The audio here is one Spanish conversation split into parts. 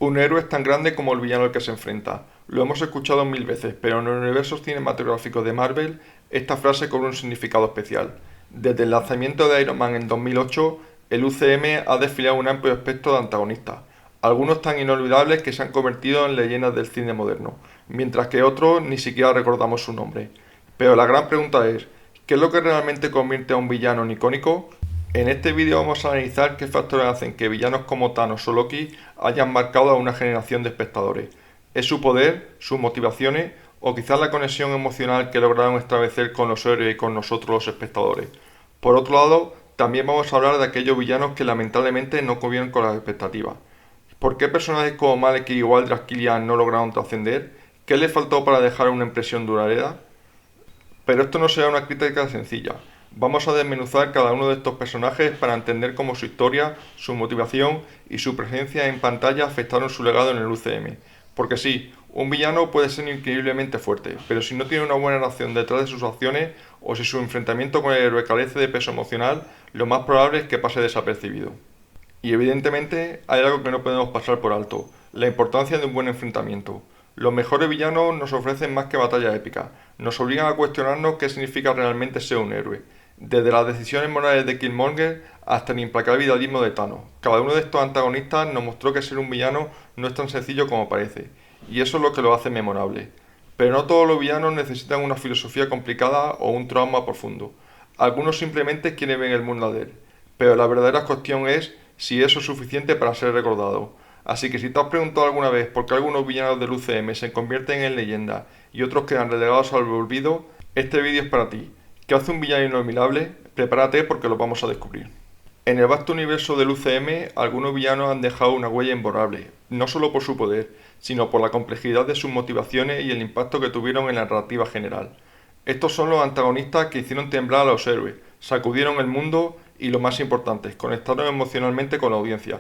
Un héroe es tan grande como el villano al que se enfrenta. Lo hemos escuchado mil veces, pero en el universo cinematográfico de Marvel, esta frase cobra un significado especial. Desde el lanzamiento de Iron Man en 2008, el UCM ha desfilado un amplio espectro de antagonistas, algunos tan inolvidables que se han convertido en leyendas del cine moderno, mientras que otros ni siquiera recordamos su nombre. Pero la gran pregunta es, ¿qué es lo que realmente convierte a un villano en icónico? En este vídeo vamos a analizar qué factores hacen que villanos como Thanos o Loki hayan marcado a una generación de espectadores. ¿Es su poder, sus motivaciones o quizás la conexión emocional que lograron establecer con los héroes y con nosotros los espectadores? Por otro lado, también vamos a hablar de aquellos villanos que lamentablemente no cumplieron con las expectativas. ¿Por qué personajes como Malekith o Aldrich Killian no lograron trascender? ¿Qué les faltó para dejar una impresión duradera? Pero esto no será una crítica sencilla. Vamos a desmenuzar cada uno de estos personajes para entender cómo su historia, su motivación y su presencia en pantalla afectaron su legado en el UCM. Porque sí, un villano puede ser increíblemente fuerte, pero si no tiene una buena relación detrás de sus acciones o si su enfrentamiento con el héroe carece de peso emocional, lo más probable es que pase desapercibido. Y evidentemente hay algo que no podemos pasar por alto, la importancia de un buen enfrentamiento. Los mejores villanos nos ofrecen más que batallas épicas, nos obligan a cuestionarnos qué significa realmente ser un héroe. Desde las decisiones morales de Killmonger hasta el implacable idealismo de Thanos. Cada uno de estos antagonistas nos mostró que ser un villano no es tan sencillo como parece, y eso es lo que lo hace memorable. Pero no todos los villanos necesitan una filosofía complicada o un trauma profundo. Algunos simplemente quieren ver el mundo arder. Pero la verdadera cuestión es si eso es suficiente para ser recordado. Así que si te has preguntado alguna vez por qué algunos villanos del UCM se convierten en leyenda y otros quedan relegados al olvido, este vídeo es para ti. ¿Qué hace un villano inolvidable? Prepárate porque lo vamos a descubrir. En el vasto universo del UCM, algunos villanos han dejado una huella imborrable, no solo por su poder, sino por la complejidad de sus motivaciones y el impacto que tuvieron en la narrativa general. Estos son los antagonistas que hicieron temblar a los héroes, sacudieron el mundo y, lo más importante, conectaron emocionalmente con la audiencia.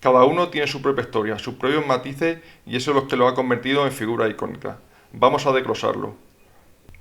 Cada uno tiene su propia historia, sus propios matices y eso es lo que lo ha convertido en figura icónica. Vamos a desglosarlo.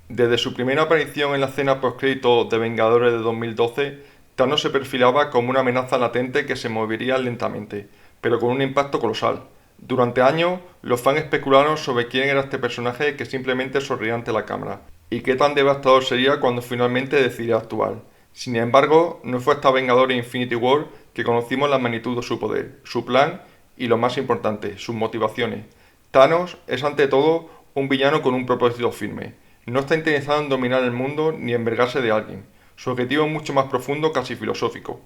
Desde su primera aparición en la escena postcrédito de Vengadores de 2012, Thanos se perfilaba como una amenaza latente que se movería lentamente, pero con un impacto colosal. Durante años, los fans especularon sobre quién era este personaje que simplemente sonreía ante la cámara, y qué tan devastador sería cuando finalmente decidiera actuar. Sin embargo, no fue hasta Vengadores Infinity War que conocimos la magnitud de su poder, su plan y, lo más importante, sus motivaciones. Thanos es ante todo un villano con un propósito firme. No está interesado en dominar el mundo ni en envergarse de alguien. Su objetivo es mucho más profundo, casi filosófico.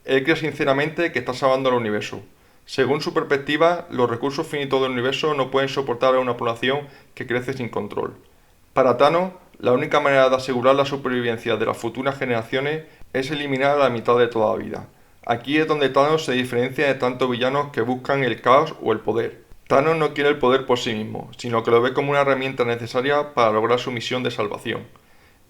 Él cree sinceramente que está salvando al universo. Según su perspectiva, los recursos finitos del universo no pueden soportar a una población que crece sin control. Para Thanos, la única manera de asegurar la supervivencia de las futuras generaciones es eliminar a la mitad de toda vida. Aquí es donde Thanos se diferencia de tantos villanos que buscan el caos o el poder. Thanos no quiere el poder por sí mismo, sino que lo ve como una herramienta necesaria para lograr su misión de salvación.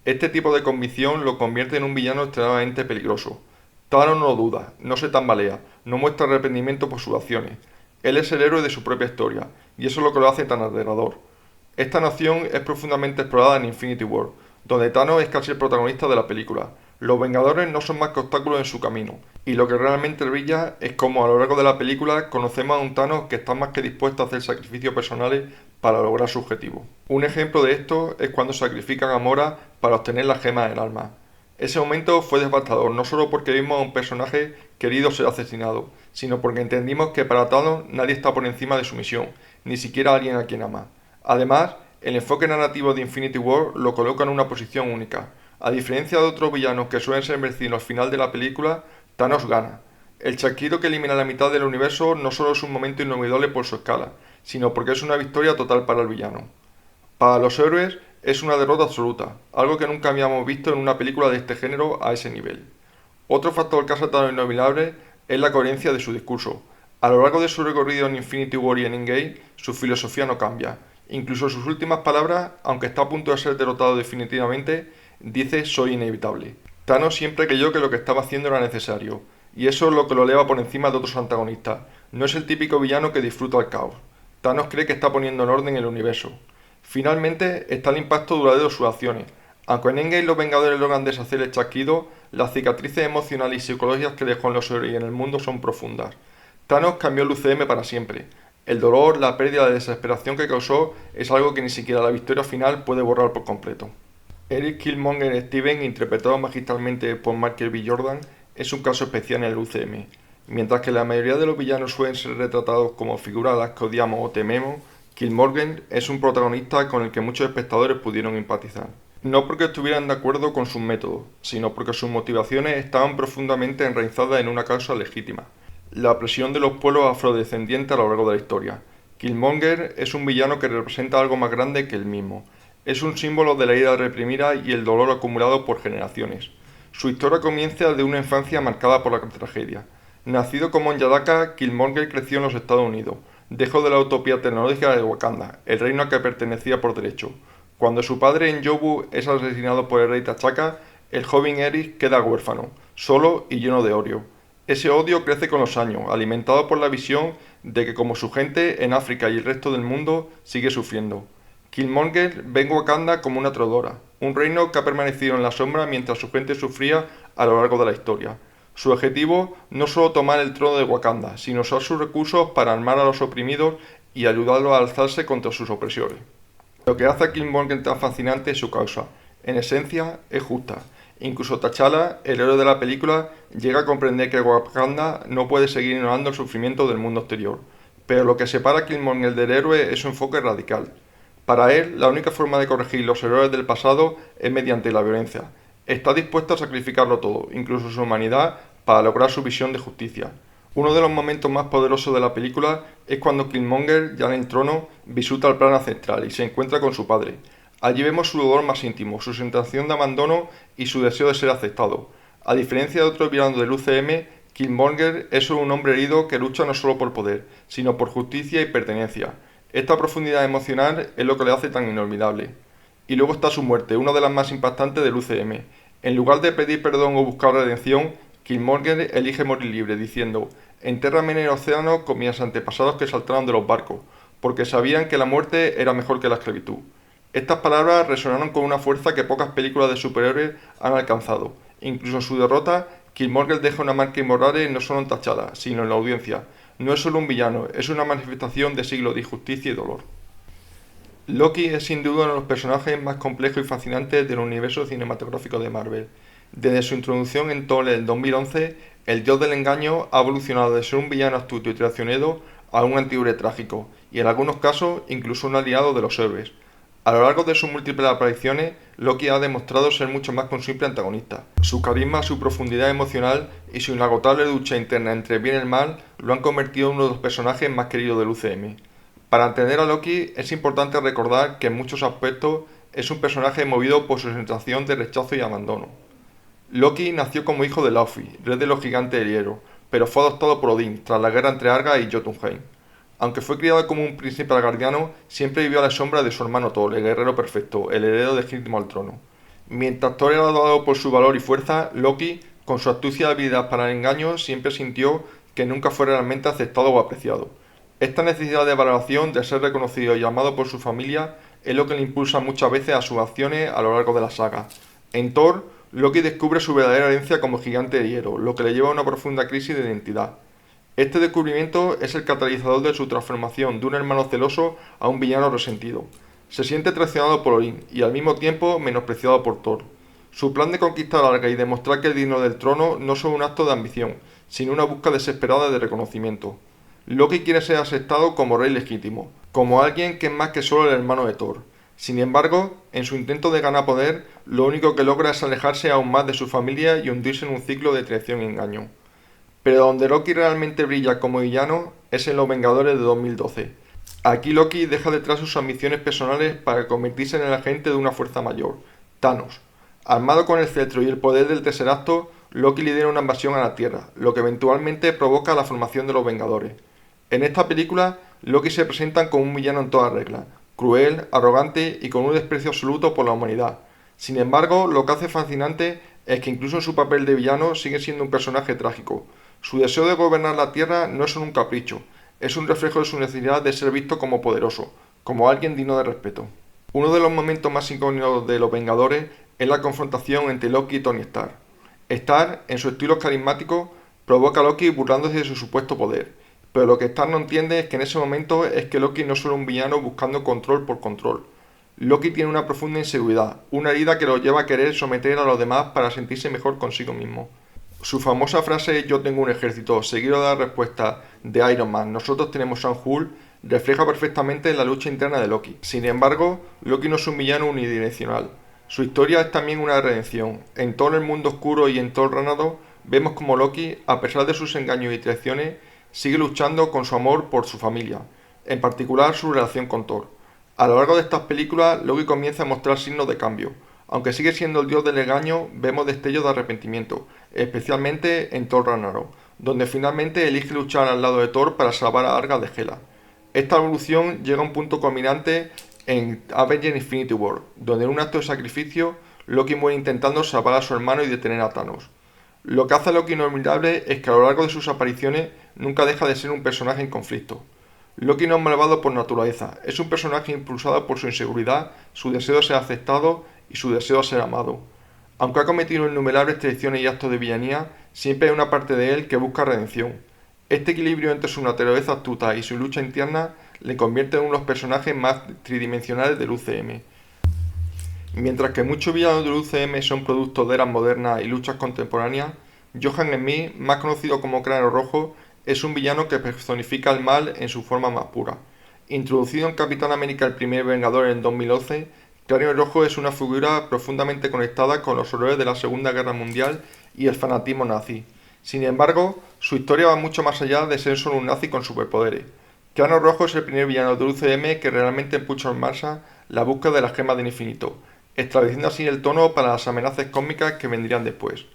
Este tipo de convicción lo convierte en un villano extremadamente peligroso. Thanos no duda, no se tambalea, no muestra arrepentimiento por sus acciones. Él es el héroe de su propia historia, y eso es lo que lo hace tan aterrador. Esta noción es profundamente explorada en Infinity War, donde Thanos es casi el protagonista de la película. Los Vengadores no son más que obstáculos en su camino, y lo que realmente brilla es cómo a lo largo de la película conocemos a un Thanos que está más que dispuesto a hacer sacrificios personales para lograr su objetivo. Un ejemplo de esto es cuando sacrifican a Gamora para obtener la gema del alma. Ese momento fue devastador, no solo porque vimos a un personaje querido ser asesinado, sino porque entendimos que para Thanos nadie está por encima de su misión, ni siquiera alguien a quien ama. Además, el enfoque narrativo de Infinity War lo coloca en una posición única. A diferencia de otros villanos que suelen ser vencidos al final de la película, Thanos gana. El chasquido que elimina la mitad del universo no solo es un momento inolvidable por su escala, sino porque es una victoria total para el villano. Para los héroes es una derrota absoluta, algo que nunca habíamos visto en una película de este género a ese nivel. Otro factor que hace tan inolvidable es la coherencia de su discurso. A lo largo de su recorrido en Infinity War y en Endgame, su filosofía no cambia. Incluso sus últimas palabras, aunque está a punto de ser derrotado definitivamente, dice soy inevitable. Thanos siempre creyó que lo que estaba haciendo era necesario, y eso es lo que lo eleva por encima de otros antagonistas. No es el típico villano que disfruta el caos. Thanos cree que está poniendo en orden el universo. Finalmente está el impacto duradero de sus acciones. Aunque en Endgame los Vengadores logran deshacer el chasquido, las cicatrices emocionales y psicológicas que dejó en los héroes y en el mundo son profundas. Thanos cambió el UCM para siempre. El dolor, la pérdida, la desesperación que causó es algo que ni siquiera la victoria final puede borrar por completo. Eric Killmonger Steven, interpretado magistralmente por Michael B. Jordan, es un caso especial en el UCM. Mientras que la mayoría de los villanos suelen ser retratados como figuras a las que odiamos o tememos, Killmonger es un protagonista con el que muchos espectadores pudieron empatizar. No porque estuvieran de acuerdo con sus métodos, sino porque sus motivaciones estaban profundamente enraizadas en una causa legítima: la opresión de los pueblos afrodescendientes a lo largo de la historia. Killmonger es un villano que representa algo más grande que él mismo. Es un símbolo de la ira reprimida y el dolor acumulado por generaciones. Su historia comienza de una infancia marcada por la tragedia. Nacido como en Yadaka, Killmonger creció en los Estados Unidos. Dejó de la utopía tecnológica de Wakanda, el reino al que pertenecía por derecho. Cuando su padre Njobu es asesinado por el rey T'Chaka, el joven Eric queda huérfano, solo y lleno de odio. Ese odio crece con los años, alimentado por la visión de que como su gente en África y el resto del mundo sigue sufriendo. Killmonger ve en Wakanda como una traidora, un reino que ha permanecido en la sombra mientras su gente sufría a lo largo de la historia. Su objetivo no solo tomar el trono de Wakanda, sino usar sus recursos para armar a los oprimidos y ayudarlos a alzarse contra sus opresores. Lo que hace a Killmonger tan fascinante es su causa. En esencia, es justa. Incluso T'Challa, el héroe de la película, llega a comprender que Wakanda no puede seguir ignorando el sufrimiento del mundo exterior. Pero lo que separa a Killmonger del héroe es su enfoque radical. Para él, la única forma de corregir los errores del pasado es mediante la violencia. Está dispuesto a sacrificarlo todo, incluso su humanidad, para lograr su visión de justicia. Uno de los momentos más poderosos de la película es cuando Killmonger, ya en el trono, visita el plano ancestral y se encuentra con su padre. Allí vemos su dolor más íntimo, su sensación de abandono y su deseo de ser aceptado. A diferencia de otros villanos del UCM, Killmonger es un hombre herido que lucha no solo por poder, sino por justicia y pertenencia. Esta profundidad emocional es lo que le hace tan inolvidable. Y luego está su muerte, una de las más impactantes del UCM. En lugar de pedir perdón o buscar redención, Killmonger elige morir libre, diciendo: «Entérrame en el océano con mis antepasados que saltaron de los barcos, porque sabían que la muerte era mejor que la esclavitud». Estas palabras resonaron con una fuerza que pocas películas de superhéroes han alcanzado. Incluso en su derrota, Killmonger deja una marca imborrable no solo en T'Challa, sino en la audiencia. No es solo un villano, es una manifestación de siglos de injusticia y dolor. Loki es sin duda uno de los personajes más complejos y fascinantes del universo cinematográfico de Marvel. Desde su introducción en Thor en 2011, el dios del engaño ha evolucionado de ser un villano astuto y traicionero a un antihéroe trágico, y en algunos casos incluso un aliado de los héroes. A lo largo de sus múltiples apariciones, Loki ha demostrado ser mucho más que un simple antagonista. Su carisma, su profundidad emocional y su inagotable lucha interna entre el bien y el mal lo han convertido en uno de los personajes más queridos del UCM. Para entender a Loki es importante recordar que en muchos aspectos es un personaje movido por su sensación de rechazo y abandono. Loki nació como hijo de Laufey, rey de los gigantes del hielo, pero fue adoptado por Odín tras la guerra entre Asgard y Jotunheim. Aunque fue criado como un príncipe asgardiano, siempre vivió a la sombra de su hermano Thor, el guerrero perfecto, el heredero legítimo al trono. Mientras Thor era adorado por su valor y fuerza, Loki, con su astucia y habilidad para el engaño, siempre sintió que nunca fue realmente aceptado o apreciado. Esta necesidad de valoración, de ser reconocido y amado por su familia, es lo que le impulsa muchas veces a sus acciones a lo largo de la saga. En Thor, Loki descubre su verdadera herencia como gigante de hielo, lo que le lleva a una profunda crisis de identidad. Este descubrimiento es el catalizador de su transformación de un hermano celoso a un villano resentido. Se siente traicionado por Odín y al mismo tiempo menospreciado por Thor. Su plan de conquistar Asgard y demostrar que es digno del trono no son un acto de ambición, sino una búsqueda desesperada de reconocimiento. Loki quiere ser aceptado como rey legítimo, como alguien que es más que solo el hermano de Thor. Sin embargo, en su intento de ganar poder, lo único que logra es alejarse aún más de su familia y hundirse en un ciclo de traición y engaño. Pero donde Loki realmente brilla como villano es en Los Vengadores de 2012. Aquí Loki deja detrás sus ambiciones personales para convertirse en el agente de una fuerza mayor, Thanos. Armado con el cetro y el poder del Tesseracto, Loki lidera una invasión a la Tierra, lo que eventualmente provoca la formación de los Vengadores. En esta película, Loki se presenta como un villano en toda regla, cruel, arrogante y con un desprecio absoluto por la humanidad. Sin embargo, lo que hace fascinante es que incluso en su papel de villano sigue siendo un personaje trágico. Su deseo de gobernar la Tierra no es solo un capricho, es un reflejo de su necesidad de ser visto como poderoso, como alguien digno de respeto. Uno de los momentos más icónicos de Los Vengadores es la confrontación entre Loki y Tony Stark. Stark, en su estilo carismático, provoca a Loki burlándose de su supuesto poder, pero lo que Stan no entiende es que en ese momento es que Loki no es solo un villano buscando control por control. Loki tiene una profunda inseguridad, una herida que lo lleva a querer someter a los demás para sentirse mejor consigo mismo. Su famosa frase "yo tengo un ejército", seguido de la respuesta de Iron Man "nosotros tenemos a Hulk", refleja perfectamente la lucha interna de Loki. Sin embargo, Loki no es un villano unidireccional. Su historia es también una redención. En todo el mundo oscuro y en Thor Ragnarok vemos como Loki, a pesar de sus engaños y traiciones, sigue luchando con su amor por su familia, en particular su relación con Thor. A lo largo de estas películas, Loki comienza a mostrar signos de cambio. Aunque sigue siendo el dios del engaño, vemos destellos de arrepentimiento, especialmente en Thor Ragnarok, donde finalmente elige luchar al lado de Thor para salvar a Asgard de Hela. Esta evolución llega a un punto culminante en Avengers Infinity War, donde en un acto de sacrificio, Loki muere intentando salvar a su hermano y detener a Thanos. Lo que hace a Loki inolvidable es que a lo largo de sus apariciones nunca deja de ser un personaje en conflicto. Loki no es malvado por naturaleza, es un personaje impulsado por su inseguridad, su deseo de ser aceptado y su deseo de ser amado. Aunque ha cometido innumerables traiciones y actos de villanía, siempre hay una parte de él que busca redención. Este equilibrio entre su naturaleza astuta y su lucha interna le convierte en uno de los personajes más tridimensionales del UCM. Mientras que muchos villanos del UCM son productos de eras modernas y luchas contemporáneas, Johann Smith, más conocido como Cráneo Rojo, es un villano que personifica el mal en su forma más pura. Introducido en Capitán América el primer Vengador en 2011, Cráneo Rojo es una figura profundamente conectada con los horrores de la Segunda Guerra Mundial y el fanatismo nazi. Sin embargo, su historia va mucho más allá de ser solo un nazi con superpoderes. Cráneo Rojo es el primer villano del UCM que realmente puso en marcha la búsqueda de las gemas del infinito, estableciendo así el tono para las amenazas cósmicas que vendrían después.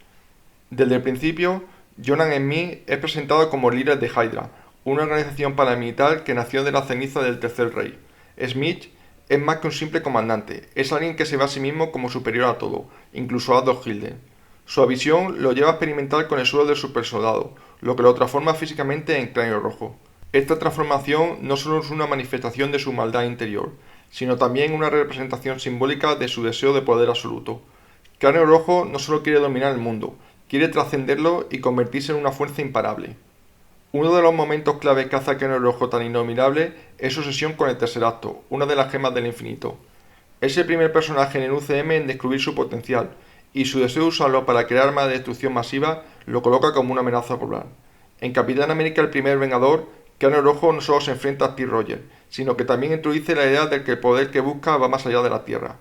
Desde el principio, Johann Smith es presentado como el líder de Hydra, una organización paramilitar que nació de la ceniza del Tercer Rey. Smith es más que un simple comandante, es alguien que se ve a sí mismo como superior a todo, incluso a Adolf Hitler. Su visión lo lleva a experimentar con el suelo del supersoldado, lo que lo transforma físicamente en Cráneo Rojo. Esta transformación no solo es una manifestación de su maldad interior, sino también una representación simbólica de su deseo de poder absoluto. Cráneo Rojo no solo quiere dominar el mundo, quiere trascenderlo y convertirse en una fuerza imparable. Uno de los momentos clave que hace a Cráneo Rojo tan innominable es su sesión con el Tercer Acto, una de las gemas del infinito. Es el primer personaje en el UCM en descubrir su potencial, y su deseo de usarlo para crear armas de destrucción masiva lo coloca como una amenaza global. En Capitán América el primer Vengador, Cráneo Rojo no solo se enfrenta a Steve Rogers, sino que también introduce la idea de que el poder que busca va más allá de la Tierra.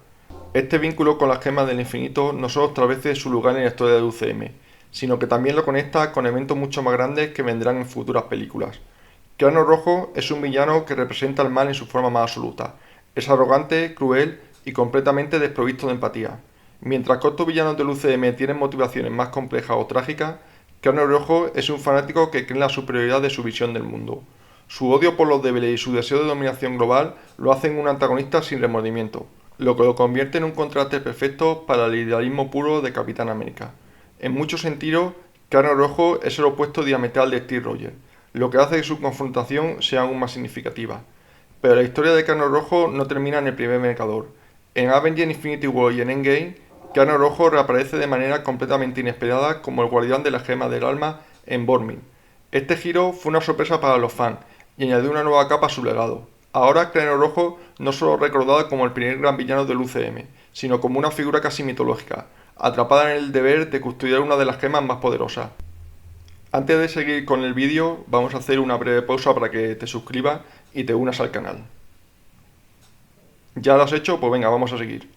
Este vínculo con las gemas del infinito no solo establece su lugar en la historia del UCM, sino que también lo conecta con eventos mucho más grandes que vendrán en futuras películas. Cráneo Rojo es un villano que representa el mal en su forma más absoluta. Es arrogante, cruel y completamente desprovisto de empatía. Mientras que otros villanos del UCM tienen motivaciones más complejas o trágicas, Cráneo Rojo es un fanático que cree en la superioridad de su visión del mundo. Su odio por los débiles y su deseo de dominación global lo hacen un antagonista sin remordimiento, lo que lo convierte en un contraste perfecto para el idealismo puro de Capitán América. En muchos sentidos, Cráneo Rojo es el opuesto diametral de Steve Rogers, lo que hace que su confrontación sea aún más significativa. Pero la historia de Cráneo Rojo no termina en el primer Vengador. En Avengers Infinity War y en Endgame, Cráneo Rojo reaparece de manera completamente inesperada como el guardián de la gema del alma en Vormir. Este giro fue una sorpresa para los fans y añadió una nueva capa a su legado. Ahora Cráneo Rojo no solo es recordado como el primer gran villano del UCM, sino como una figura casi mitológica, atrapada en el deber de custodiar una de las gemas más poderosas. Antes de seguir con el vídeo, vamos a hacer una breve pausa para que te suscribas y te unas al canal. ¿Ya lo has hecho? Pues venga, vamos a seguir.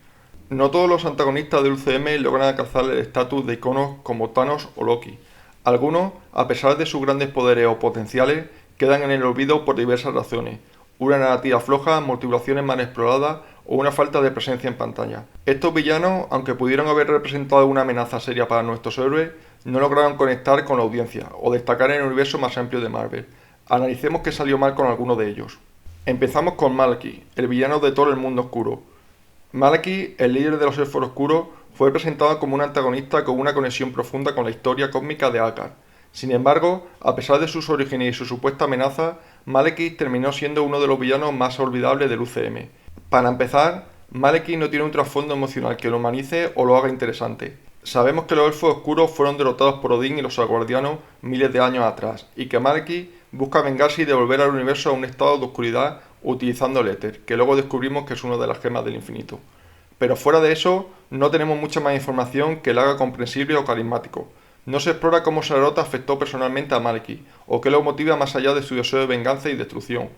No todos los antagonistas del UCM logran alcanzar el estatus de iconos como Thanos o Loki. Algunos, a pesar de sus grandes poderes o potenciales, quedan en el olvido por diversas razones. Una narrativa floja, motivaciones mal exploradas o una falta de presencia en pantalla. Estos villanos, aunque pudieron haber representado una amenaza seria para nuestros héroes, no lograron conectar con la audiencia o destacar en el universo más amplio de Marvel. Analicemos qué salió mal con algunos de ellos. Empezamos con Malekith, el villano de todo el mundo oscuro. Malekith, el líder de los Elfos Oscuros, fue presentado como un antagonista con una conexión profunda con la historia cósmica de Asgard. Sin embargo, a pesar de sus orígenes y su supuesta amenaza, Malekith terminó siendo uno de los villanos más olvidables del UCM. Para empezar, Malekith no tiene un trasfondo emocional que lo humanice o lo haga interesante. Sabemos que los Elfos Oscuros fueron derrotados por Odín y los Asgardianos miles de años atrás, y que Malekith busca vengarse y devolver al universo a un estado de oscuridad utilizando el éter, que luego descubrimos que es una de las gemas del infinito. Pero fuera de eso, no tenemos mucha más información que la haga comprensible o carismático. No se explora cómo Sarota afectó personalmente a Maleki, o qué lo motiva más allá de su deseo de venganza y destrucción.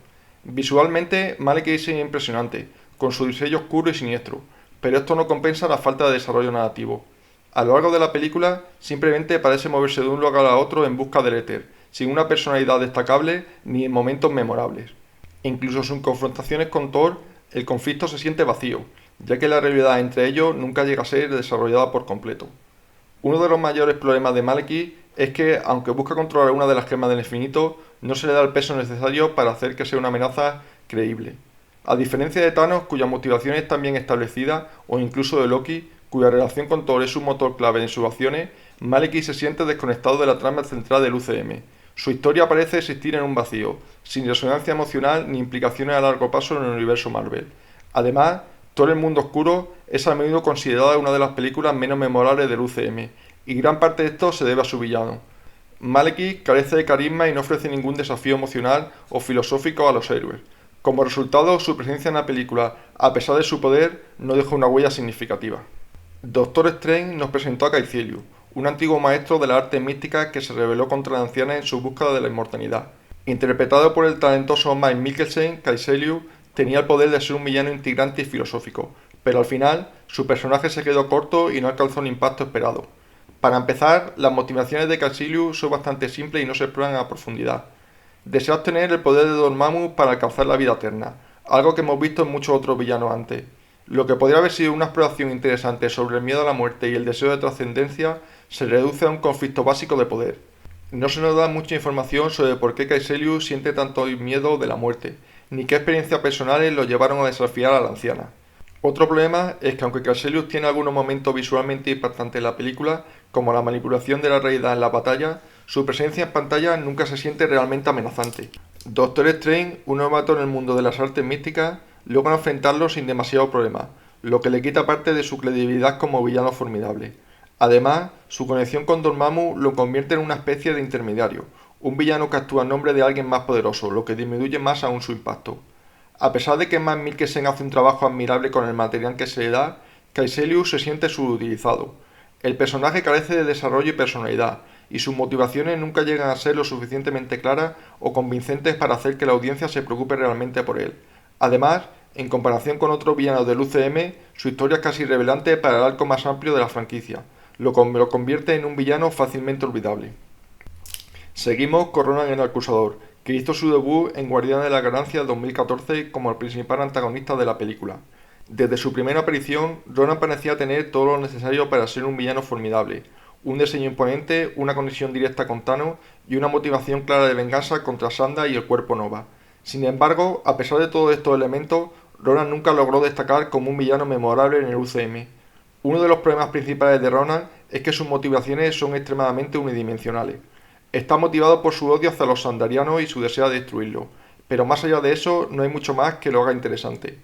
Visualmente, Maleki es impresionante, con su diseño oscuro y siniestro, pero esto no compensa la falta de desarrollo narrativo. A lo largo de la película, simplemente parece moverse de un lugar a otro en busca del éter, sin una personalidad destacable ni en momentos memorables. Incluso sus confrontaciones con Thor, el conflicto se siente vacío, ya que la realidad entre ellos nunca llega a ser desarrollada por completo. Uno de los mayores problemas de Maleki es que, aunque busca controlar una de las gemas del infinito, no se le da el peso necesario para hacer que sea una amenaza creíble. A diferencia de Thanos, cuya motivación está bien establecida, o incluso de Loki, cuya relación con Thor es un motor clave en sus acciones, Maleki se siente desconectado de la trama central del UCM. Su historia parece existir en un vacío, sin resonancia emocional ni implicaciones a largo plazo en el universo Marvel. Además, Thor el Mundo Oscuro es a menudo considerada una de las películas menos memorables del UCM, y gran parte de esto se debe a su villano. Maleki carece de carisma y no ofrece ningún desafío emocional o filosófico a los héroes. Como resultado, su presencia en la película, a pesar de su poder, no deja una huella significativa. Doctor Strange nos presentó a Caecilius, un antiguo maestro de las artes místicas que se rebeló contra la anciana en su búsqueda de la inmortalidad. Interpretado por el talentoso Mike Mikkelsen, Caecilius tenía el poder de ser un villano integrante y filosófico, pero al final su personaje se quedó corto y no alcanzó el impacto esperado. Para empezar, las motivaciones de Caecilius son bastante simples y no se exploran a profundidad. Desea obtener el poder de Dormammu para alcanzar la vida eterna, algo que hemos visto en muchos otros villanos antes. Lo que podría haber sido una exploración interesante sobre el miedo a la muerte y el deseo de trascendencia se reduce a un conflicto básico de poder. No se nos da mucha información sobre por qué Caecilius siente tanto miedo de la muerte, ni qué experiencias personales lo llevaron a desafiar a la anciana. Otro problema es que aunque Caecilius tiene algunos momentos visualmente impactantes en la película, como la manipulación de la realidad en la batalla, su presencia en pantalla nunca se siente realmente amenazante. Doctor Strange, un novato en el mundo de las artes místicas, logra enfrentarlo sin demasiado problema, lo que le quita parte de su credibilidad como villano formidable. Además, su conexión con Dormammu lo convierte en una especie de intermediario, un villano que actúa en nombre de alguien más poderoso, lo que disminuye más aún su impacto. A pesar de que Matt Mikkelsen hace un trabajo admirable con el material que se le da, Caecilius se siente subutilizado. El personaje carece de desarrollo y personalidad, y sus motivaciones nunca llegan a ser lo suficientemente claras o convincentes para hacer que la audiencia se preocupe realmente por él. Además, en comparación con otros villanos del UCM, su historia es casi irrelevante para el arco más amplio de la franquicia, lo convierte en un villano fácilmente olvidable. Seguimos con Ronan el Acusador, que hizo su debut en Guardianes de la Galaxia 2014 como el principal antagonista de la película. Desde su primera aparición, Ronan parecía tener todo lo necesario para ser un villano formidable, un diseño imponente, una conexión directa con Thanos y una motivación clara de venganza contra Sanda y el Cuerpo Nova. Sin embargo, a pesar de todos estos elementos, Ronan nunca logró destacar como un villano memorable en el UCM. Uno de los problemas principales de Ronan es que sus motivaciones son extremadamente unidimensionales. Está motivado por su odio hacia los sandarianos y su deseo de destruirlos, pero más allá de eso no hay mucho más que lo haga interesante.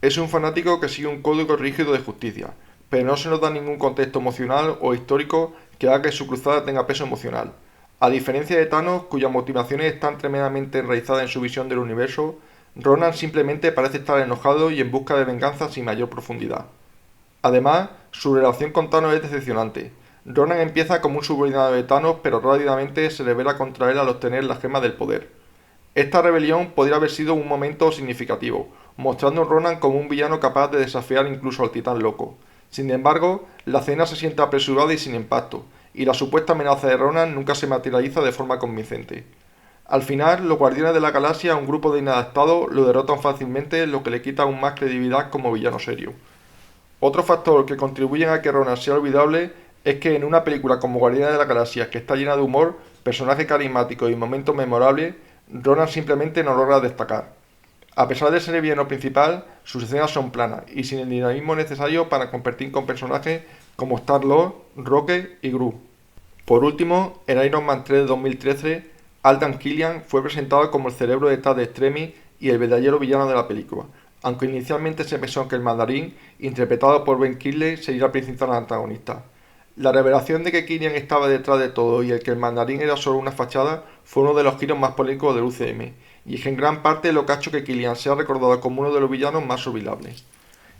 Es un fanático que sigue un código rígido de justicia, pero no se nos da ningún contexto emocional o histórico que haga que su cruzada tenga peso emocional. A diferencia de Thanos, cuyas motivaciones están tremendamente enraizadas en su visión del universo, Ronan simplemente parece estar enojado y en busca de venganza sin mayor profundidad. Además, su relación con Thanos es decepcionante. Ronan empieza como un subordinado de Thanos, pero rápidamente se revela contra él al obtener la gema del poder. Esta rebelión podría haber sido un momento significativo, mostrando a Ronan como un villano capaz de desafiar incluso al titán loco. Sin embargo, la escena se siente apresurada y sin impacto, y la supuesta amenaza de Ronan nunca se materializa de forma convincente. Al final, los Guardianes de la Galaxia, un grupo de inadaptados, lo derrotan fácilmente, lo que le quita aún más credibilidad como villano serio. Otro factor que contribuye a que Ronan sea olvidable es que en una película como Guardianes de la Galaxia, que está llena de humor, personajes carismáticos y momentos memorables, Ronan simplemente no logra destacar. A pesar de ser el villano principal, sus escenas son planas y sin el dinamismo necesario para competir con personajes como Star-Lord, Rocket y Groot. Por último, en Iron Man 3 de 2013, Alden Killian fue presentado como el cerebro detrás de Extremis y el verdadero villano de la película, aunque inicialmente se pensó que el mandarín, interpretado por Ben Kingsley, sería el principal antagonista. La revelación de que Killian estaba detrás de todo y el que el mandarín era solo una fachada fue uno de los giros más polémicos del UCM, y es en gran parte lo que ha hecho que Killian sea recordado como uno de los villanos más olvidables.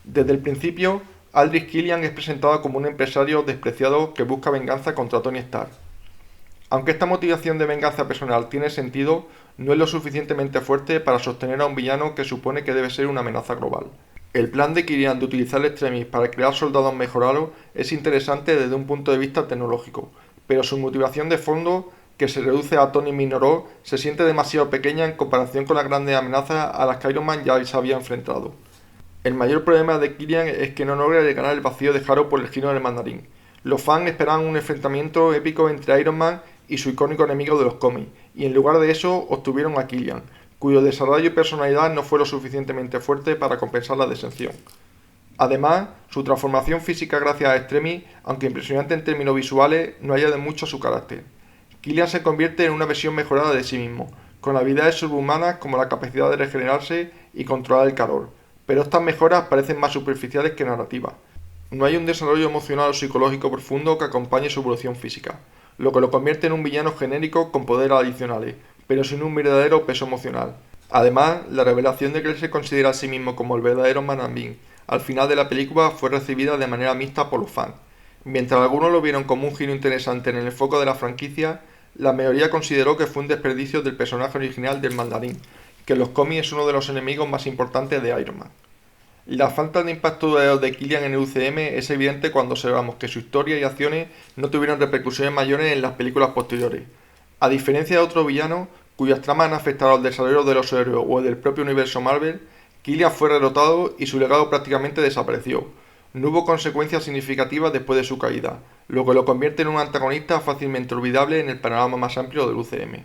Desde el principio, Aldrich Killian es presentado como un empresario despreciado que busca venganza contra Tony Stark. Aunque esta motivación de venganza personal tiene sentido, no es lo suficientemente fuerte para sostener a un villano que supone que debe ser una amenaza global. El plan de Killian de utilizar el Extremis para crear soldados mejorados es interesante desde un punto de vista tecnológico, pero su motivación de fondo, que se reduce a Tony Minotaur, se siente demasiado pequeña en comparación con las grandes amenazas a las que Iron Man ya se había enfrentado. El mayor problema de Killian es que no logra llenar el vacío dejado por el giro del mandarín. Los fans esperaban un enfrentamiento épico entre Iron Man y su icónico enemigo de los cómics, y en lugar de eso obtuvieron a Killian, cuyo desarrollo y personalidad no fue lo suficientemente fuerte para compensar la deserción. Además, su transformación física gracias a Extremis, aunque impresionante en términos visuales, no añade mucho a su carácter. Killian se convierte en una versión mejorada de sí mismo, con habilidades subhumanas como la capacidad de regenerarse y controlar el calor, pero estas mejoras parecen más superficiales que narrativas. No hay un desarrollo emocional o psicológico profundo que acompañe su evolución física, lo que lo convierte en un villano genérico con poderes adicionales, pero sin un verdadero peso emocional. Además, la revelación de que él se considera a sí mismo como el verdadero Mandarín al final de la película fue recibida de manera mixta por los fans. Mientras algunos lo vieron como un giro interesante en el foco de la franquicia, la mayoría consideró que fue un desperdicio del personaje original del Mandarín, que en los cómics es uno de los enemigos más importantes de Iron Man. La falta de impacto de Killian en el UCM es evidente cuando observamos que su historia y acciones no tuvieron repercusiones mayores en las películas posteriores. A diferencia de otros villanos, cuyas tramas han afectado al desarrollo de los héroes o del propio universo Marvel, Killian fue derrotado y su legado prácticamente desapareció. No hubo consecuencias significativas después de su caída, lo que lo convierte en un antagonista fácilmente olvidable en el panorama más amplio del UCM.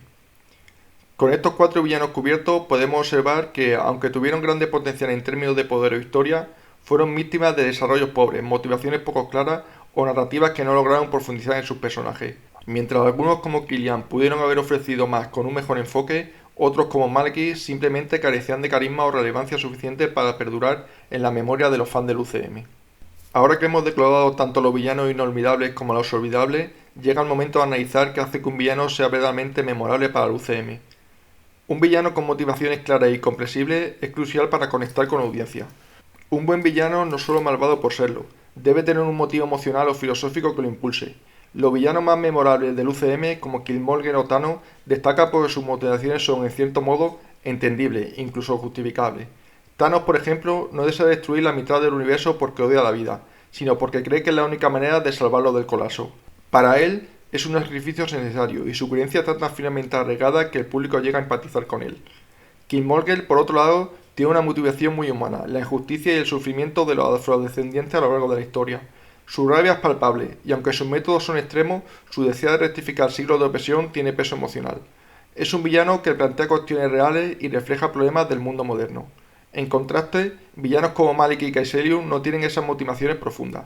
Con estos cuatro villanos cubiertos podemos observar que, aunque tuvieron grande potencial en términos de poder o historia, fueron víctimas de desarrollos pobres, motivaciones poco claras o narrativas que no lograron profundizar en sus personajes. Mientras algunos como Killian pudieron haber ofrecido más con un mejor enfoque, otros como Malekith simplemente carecían de carisma o relevancia suficiente para perdurar en la memoria de los fans del UCM. Ahora que hemos declarado tanto los villanos inolvidables como los olvidables, llega el momento de analizar qué hace que un villano sea verdaderamente memorable para el UCM. Un villano con motivaciones claras y comprensibles es crucial para conectar con la audiencia. Un buen villano no es solo malvado por serlo, debe tener un motivo emocional o filosófico que lo impulse. Los villanos más memorables del UCM, como Killmonger o Thanos, destacan porque sus motivaciones son, en cierto modo, entendibles, incluso justificables. Thanos, por ejemplo, no desea destruir la mitad del universo porque odia la vida, sino porque cree que es la única manera de salvarlo del colapso. Para él, es un sacrificio necesario y su creencia está tan finamente arraigada que el público llega a empatizar con él. Killmonger, por otro lado, tiene una motivación muy humana, la injusticia y el sufrimiento de los afrodescendientes a lo largo de la historia. Su rabia es palpable, y aunque sus métodos son extremos, su deseo de rectificar siglos de opresión tiene peso emocional. Es un villano que plantea cuestiones reales y refleja problemas del mundo moderno. En contraste, villanos como Malekith y Kaecilius no tienen esas motivaciones profundas.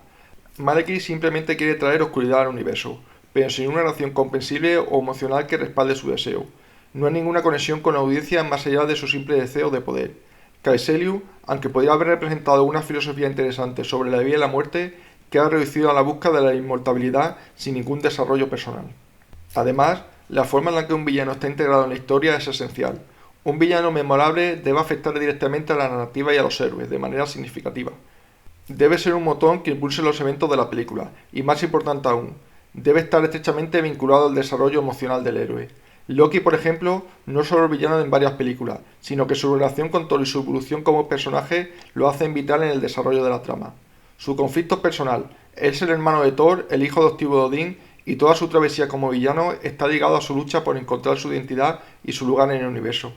Malekith simplemente quiere traer oscuridad al universo, pero sin una relación comprensible o emocional que respalde su deseo. No hay ninguna conexión con la audiencia más allá de su simple deseo de poder. Kaecilius, aunque podría haber representado una filosofía interesante sobre la vida y la muerte, queda reducido a la búsqueda de la inmortalidad sin ningún desarrollo personal. Además, la forma en la que un villano está integrado en la historia es esencial. Un villano memorable debe afectar directamente a la narrativa y a los héroes, de manera significativa. Debe ser un motor que impulse los eventos de la película, y más importante aún, debe estar estrechamente vinculado al desarrollo emocional del héroe. Loki, por ejemplo, no es solo el villano en varias películas, sino que su relación con Thor y su evolución como personaje lo hacen vital en el desarrollo de la trama. Su conflicto personal, es el hermano de Thor, el hijo adoptivo de Odín, y toda su travesía como villano está ligado a su lucha por encontrar su identidad y su lugar en el universo.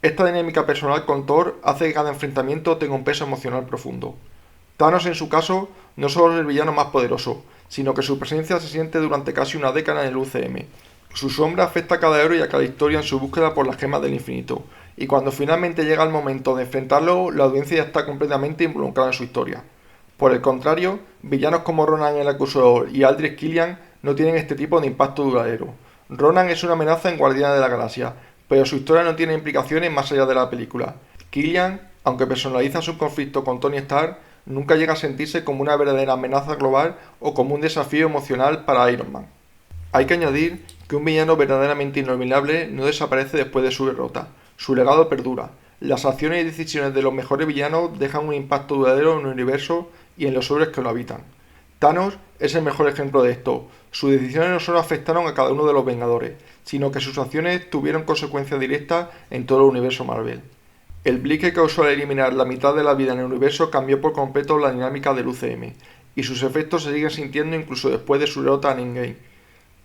Esta dinámica personal con Thor hace que cada enfrentamiento tenga un peso emocional profundo. Thanos, en su caso, no solo es el villano más poderoso, sino que su presencia se siente durante casi una década en el UCM. Su sombra afecta a cada héroe y a cada historia en su búsqueda por las gemas del infinito, y cuando finalmente llega el momento de enfrentarlo, la audiencia ya está completamente involucrada en su historia. Por el contrario, villanos como Ronan el Acusador y Aldrich Killian no tienen este tipo de impacto duradero. Ronan es una amenaza en Guardianes de la Galaxia, pero su historia no tiene implicaciones más allá de la película. Killian, aunque personaliza su conflicto con Tony Stark, nunca llega a sentirse como una verdadera amenaza global o como un desafío emocional para Iron Man. Hay que añadir que un villano verdaderamente inolvidable no desaparece después de su derrota, su legado perdura. Las acciones y decisiones de los mejores villanos dejan un impacto duradero en el universo y en los héroes que lo habitan. Thanos es el mejor ejemplo de esto. Sus decisiones no solo afectaron a cada uno de los Vengadores, sino que sus acciones tuvieron consecuencias directas en todo el universo Marvel. El blip que causó al eliminar la mitad de la vida en el universo cambió por completo la dinámica del UCM, y sus efectos se siguen sintiendo incluso después de su derrota en Endgame.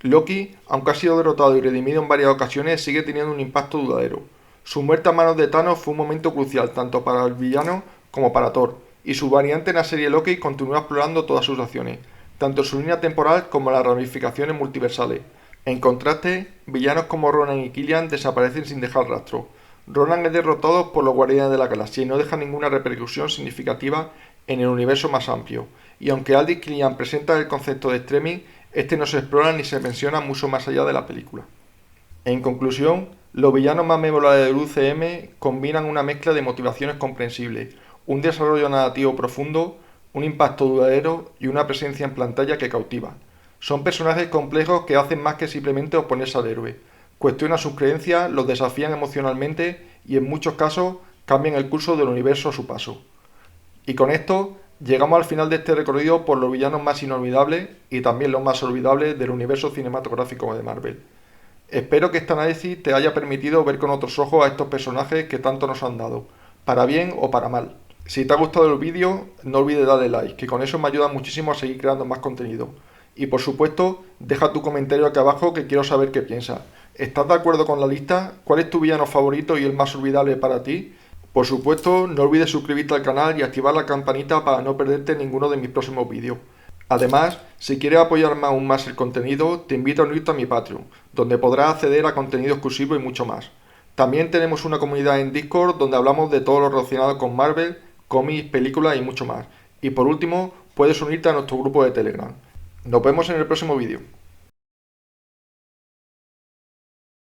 Loki, aunque ha sido derrotado y redimido en varias ocasiones, sigue teniendo un impacto duradero. Su muerte a manos de Thanos fue un momento crucial tanto para el villano como para Thor, y su variante en la serie Loki continúa explorando todas sus acciones, tanto su línea temporal como las ramificaciones multiversales. En contraste, villanos como Ronan y Killian desaparecen sin dejar rastro. Ronan es derrotado por los Guardianes de la Galaxia y no deja ninguna repercusión significativa en el universo más amplio, y aunque Aldis Killian presenta el concepto de Extremis, este no se explora ni se menciona mucho más allá de la película. En conclusión, los villanos más memorables del UCM combinan una mezcla de motivaciones comprensibles, un desarrollo narrativo profundo, un impacto duradero y una presencia en pantalla que cautiva. Son personajes complejos que hacen más que simplemente oponerse al héroe. Cuestionan sus creencias, los desafían emocionalmente y en muchos casos cambian el curso del universo a su paso. Y con esto llegamos al final de este recorrido por los villanos más inolvidables y también los más olvidables del universo cinematográfico de Marvel. Espero que este análisis te haya permitido ver con otros ojos a estos personajes que tanto nos han dado, para bien o para mal. Si te ha gustado el vídeo, no olvides darle like, que con eso me ayuda muchísimo a seguir creando más contenido. Y por supuesto, deja tu comentario aquí abajo que quiero saber qué piensas. ¿Estás de acuerdo con la lista? ¿Cuál es tu villano favorito y el más olvidable para ti? Por supuesto, no olvides suscribirte al canal y activar la campanita para no perderte ninguno de mis próximos vídeos. Además, si quieres apoyarme aún más el contenido, te invito a unirte a mi Patreon, donde podrás acceder a contenido exclusivo y mucho más. También tenemos una comunidad en Discord donde hablamos de todo lo relacionado con Marvel, cómics, películas y mucho más. Y por último, puedes unirte a nuestro grupo de Telegram. Nos vemos en el próximo vídeo.